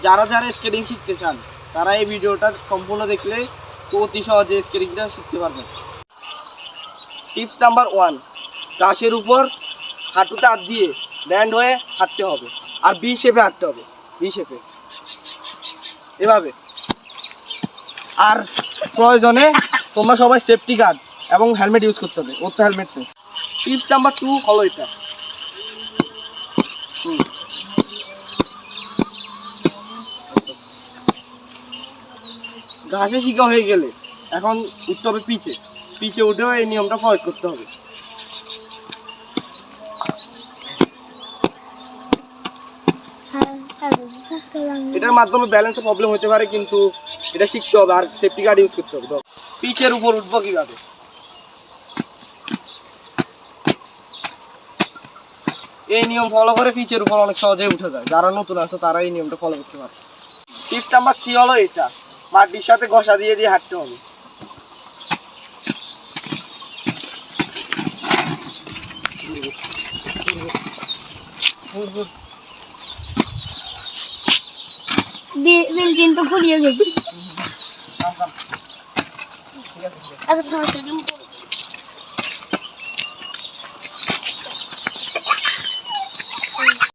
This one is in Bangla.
যারা যারা স্কেটিং শিখতে চান তারা এই ভিডিওটা সম্পূর্ণ দেখলে অতি সহজে স্কেটিংটা শিখতে পারবেন। টিপস নাম্বার 1, ঘাসের উপর হাঁটুতে হাত দিয়ে ব্যান্ড হয়ে হাঁটতে হবে, আর বি শেপে হাঁটতে হবে, বি শেপে এভাবে। আর প্রয়োজনে তোমরা সবাই সেফটি গার্ড এবং হেলমেট ইউজ করতে হবে, ওর তো হেলমেট নেই। টিপস নাম্বার 2 হলো এটা, ঘাসে শিখা হয়ে গেলে এখন উঠতে হবে পিচে, পিচে উঠেও এই নিয়মটা ফলো করতে হবে। এটার মাধ্যমে ব্যালেন্সের প্রবলেম হতে পারে, কিন্তু এটা শিখতে হবে আর সেফটি গার্ড ইউজ করতে হবে। পিচের উপর উঠবো কিভাবে, এই নিয়ম ফলো করে পিচের উপর অনেক সহজেই উঠে যায়। যারা নতুন আছে তারা এই নিয়মটা ফলো করতে পারে। টিপস নাম্বার 3 হলো এটা, মাটির সাথে ঘষা দিয়ে দিয়ে হাঁটতে হবে। কিন্তু পুড়িয়ে গেছে।